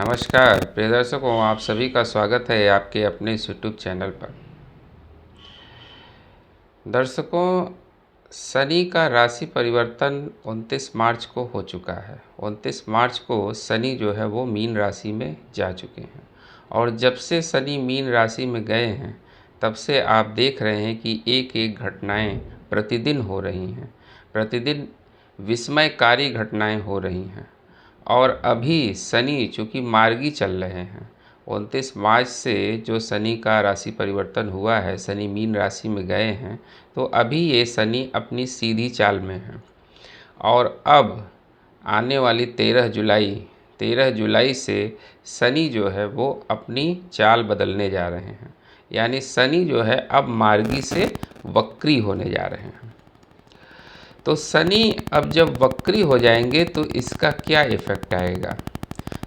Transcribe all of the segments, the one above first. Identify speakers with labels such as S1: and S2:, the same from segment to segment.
S1: नमस्कार प्रिय दर्शकों, आप सभी का स्वागत है आपके अपने इस यूट्यूब चैनल पर। दर्शकों, शनि का राशि परिवर्तन 29 मार्च को हो चुका है। 29 मार्च को शनि जो है वो मीन राशि में जा चुके हैं और जब से शनि मीन राशि में गए हैं तब से आप देख रहे हैं कि एक एक घटनाएं प्रतिदिन हो रही हैं। प्रतिदिन विस्मयकारी घटनाएं हो रही हैं और अभी शनि चूँकि मार्गी चल रहे हैं, 29 मार्च से जो शनि का राशि परिवर्तन हुआ है, शनि मीन राशि में गए हैं, तो अभी ये शनि अपनी सीधी चाल में हैं और अब आने वाली 13 जुलाई से शनि जो है वो अपनी चाल बदलने जा रहे हैं। यानी शनि जो है अब मार्गी से वक्री होने जा रहे हैं। तो शनि अब जब वक्री हो जाएंगे तो इसका क्या इफ़ेक्ट आएगा?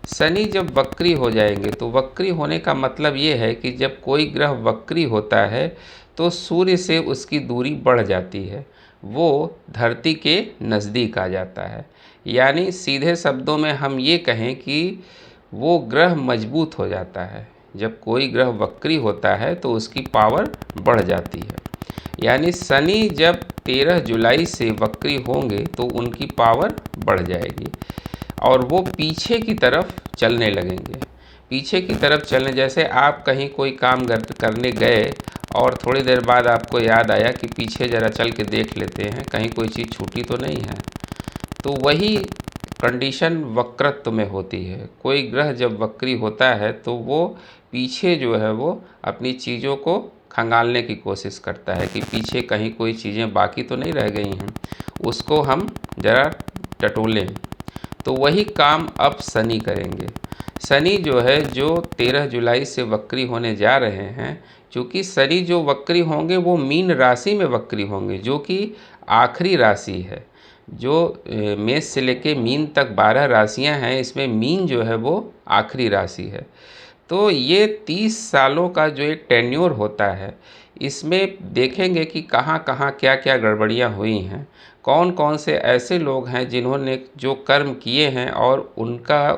S1: शनि जब वक्री हो जाएंगे तो वक्री होने का मतलब ये है कि जब कोई ग्रह वक्री होता है तो सूर्य से उसकी दूरी बढ़ जाती है, वो धरती के नज़दीक आ जाता है। यानी सीधे शब्दों में हम ये कहें कि वो ग्रह मजबूत हो जाता है। जब कोई ग्रह वक्री होता है तो उसकी पावर बढ़ जाती है। यानी शनि जब 13 जुलाई से वक्री होंगे तो उनकी पावर बढ़ जाएगी और वो पीछे की तरफ चलने लगेंगे। पीछे की तरफ चलने, जैसे आप कहीं कोई काम करने गए और थोड़ी देर बाद आपको याद आया कि पीछे ज़रा चल के देख लेते हैं कहीं कोई चीज़ छूटी तो नहीं है। तो वही कंडीशन वक्रत्व में होती है। कोई ग्रह जब वक्री होता है तो वो पीछे जो है वो अपनी चीज़ों को खंगालने की कोशिश करता है कि पीछे कहीं कोई चीज़ें बाकी तो नहीं रह गई हैं, उसको हम ज़रा टटोलें। तो वही काम अब शनि करेंगे। शनि जो है जो 13 जुलाई से वक्री होने जा रहे हैं, क्योंकि शनि जो वक्री होंगे वो मीन राशि में वक्री होंगे, जो कि आखिरी राशि है। जो मेष से लेके मीन तक 12 राशियां हैं, इसमें मीन जो है वो आखिरी राशि है। तो ये 30 सालों का जो एक टेन्योर होता है, इसमें देखेंगे कि कहाँ कहाँ क्या क्या गड़बड़ियाँ हुई हैं, कौन कौन से ऐसे लोग हैं जिन्होंने जो कर्म किए हैं और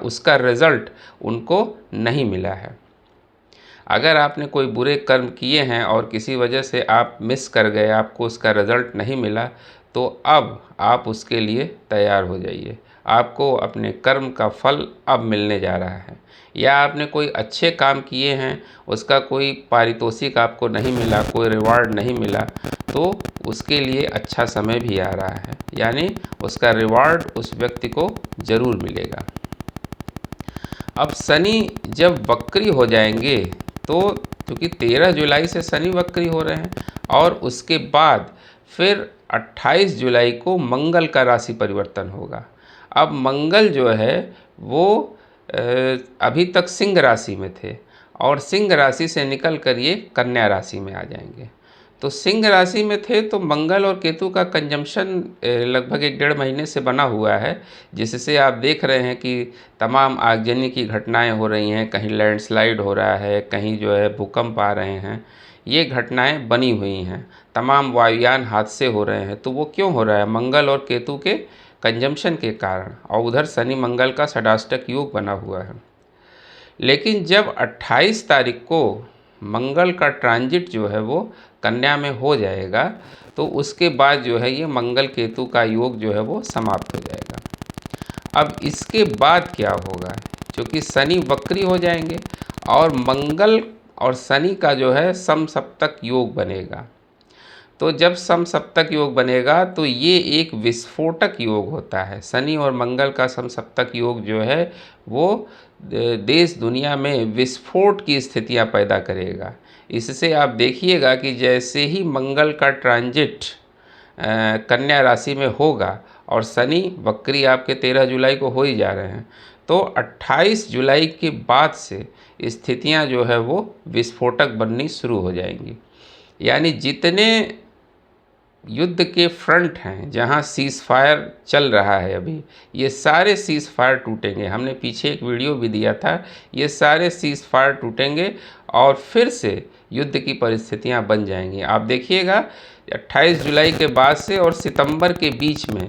S1: उसका रिज़ल्ट उनको नहीं मिला है। अगर आपने कोई बुरे कर्म किए हैं और किसी वजह से आप मिस कर गए, आपको उसका रिज़ल्ट नहीं मिला, तो अब आप उसके लिए तैयार हो जाइए। आपको अपने कर्म का फल अब मिलने जा रहा है। या आपने कोई अच्छे काम किए हैं, उसका कोई पारितोषिक आपको नहीं मिला, कोई रिवार्ड नहीं मिला, तो उसके लिए अच्छा समय भी आ रहा है। यानी उसका रिवार्ड उस व्यक्ति को ज़रूर मिलेगा। अब शनि जब वक्री हो जाएंगे तो क्योंकि 13 जुलाई से शनि वक्री हो रहे हैं और उसके बाद फिर 28 जुलाई को मंगल का राशि परिवर्तन होगा। अब मंगल जो है वो अभी तक सिंह राशि में थे और सिंह राशि से निकल कर ये कन्या राशि में आ जाएंगे। तो सिंह राशि में थे तो मंगल और केतु का कंजम्पशन लगभग 1-1.5 महीने से बना हुआ है, जिससे आप देख रहे हैं कि तमाम आगजनी की घटनाएं हो रही हैं। कहीं लैंडस्लाइड हो रहा है, कहीं जो है भूकंप आ रहे हैं। ये घटनाएं बनी हुई हैं। तमाम वायुयान हादसे हो रहे हैं। तो वो क्यों हो रहा है? मंगल और केतु के कंजम्पशन के कारण। और उधर शनि मंगल का षडाष्टक योग बना हुआ है। लेकिन जब 28 तारीख को मंगल का ट्रांजिट जो है वो कन्या में हो जाएगा तो उसके बाद जो है ये मंगल केतु का योग जो है वो समाप्त हो जाएगा। अब इसके बाद क्या होगा? क्योंकि शनि वक्री हो जाएंगे और मंगल और शनि का जो है समसप्तक योग बनेगा। तो जब समसप्तक योग बनेगा तो ये एक विस्फोटक योग होता है। शनि और मंगल का समसप्तक योग जो है वो देश दुनिया में विस्फोट की स्थितियां पैदा करेगा। इससे आप देखिएगा कि जैसे ही मंगल का ट्रांजिट कन्या राशि में होगा और शनि वक्री आपके 13 जुलाई को हो ही जा रहे हैं, तो 28 जुलाई के बाद से स्थितियां जो है वो विस्फोटक बननी शुरू हो जाएंगी। यानी जितने युद्ध के फ्रंट हैं जहां सीज़ फायर चल रहा है अभी, ये सारे सीज़ फायर टूटेंगे। हमने पीछे एक वीडियो भी दिया था। ये सारे सीज़ फायर टूटेंगे और फिर से युद्ध की परिस्थितियां बन जाएंगी। आप देखिएगा 28 जुलाई के बाद से और सितंबर के बीच में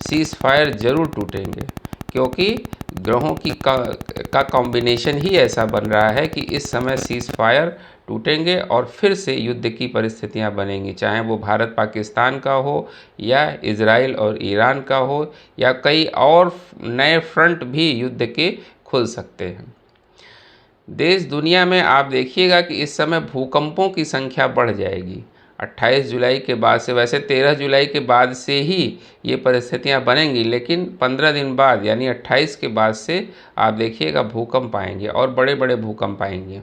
S1: सीज़ फायर ज़रूर टूटेंगे, क्योंकि ग्रहों की का कॉम्बिनेशन ही ऐसा बन रहा है कि इस समय सीज़ फायर टूटेंगे और फिर से युद्ध की परिस्थितियां बनेंगी, चाहे वो भारत पाकिस्तान का हो या इजराइल और ईरान का हो या कई और नए फ्रंट भी युद्ध के खुल सकते हैं। देश दुनिया में आप देखिएगा कि इस समय भूकंपों की संख्या बढ़ जाएगी। 28 जुलाई के बाद से, वैसे 13 जुलाई के बाद से ही ये परिस्थितियां बनेंगी, लेकिन 15 दिन बाद यानी 28 के बाद से आप देखिएगा भूकंप आएंगे और बड़े बड़े भूकंप आएंगे।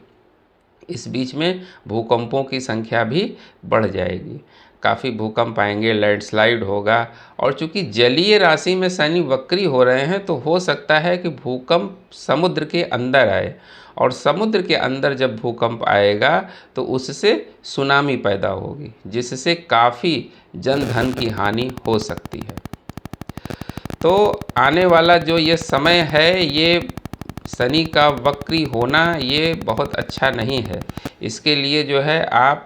S1: इस बीच में भूकंपों की संख्या भी बढ़ जाएगी, काफ़ी भूकंप आएंगे, लैंडस्लाइड होगा। और चूंकि जलीय राशि में शनि वक्री हो रहे हैं तो हो सकता है कि भूकंप समुद्र के अंदर आए, और समुद्र के अंदर जब भूकंप आएगा तो उससे सुनामी पैदा होगी, जिससे काफ़ी जन धन की हानि हो सकती है। तो आने वाला जो ये समय है, ये शनि का वक्री होना ये बहुत अच्छा नहीं है। इसके लिए जो है आप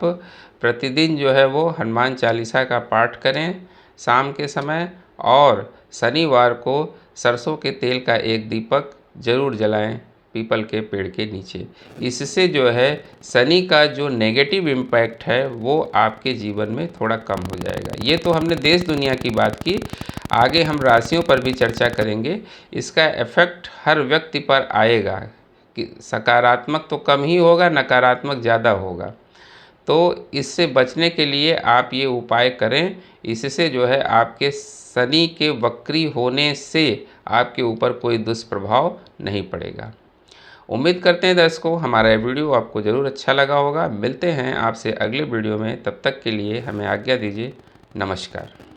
S1: प्रतिदिन जो है वो हनुमान चालीसा का पाठ करें शाम के समय, और शनिवार को सरसों के तेल का एक दीपक जरूर जलाएं पीपल के पेड़ के नीचे। इससे जो है शनि का जो नेगेटिव इम्पैक्ट है वो आपके जीवन में थोड़ा कम हो जाएगा। ये तो हमने देश दुनिया की बात की, आगे हम राशियों पर भी चर्चा करेंगे। इसका इफ़ेक्ट हर व्यक्ति पर आएगा कि सकारात्मक तो कम ही होगा, नकारात्मक ज़्यादा होगा। तो इससे बचने के लिए आप ये उपाय करें, इससे जो है आपके शनि के वक्री होने से आपके ऊपर कोई दुष्प्रभाव नहीं पड़ेगा। उम्मीद करते हैं दर्शकों हमारा ये वीडियो आपको ज़रूर अच्छा लगा होगा। मिलते हैं आपसे अगले वीडियो में, तब तक के लिए हमें आज्ञा दीजिए। नमस्कार।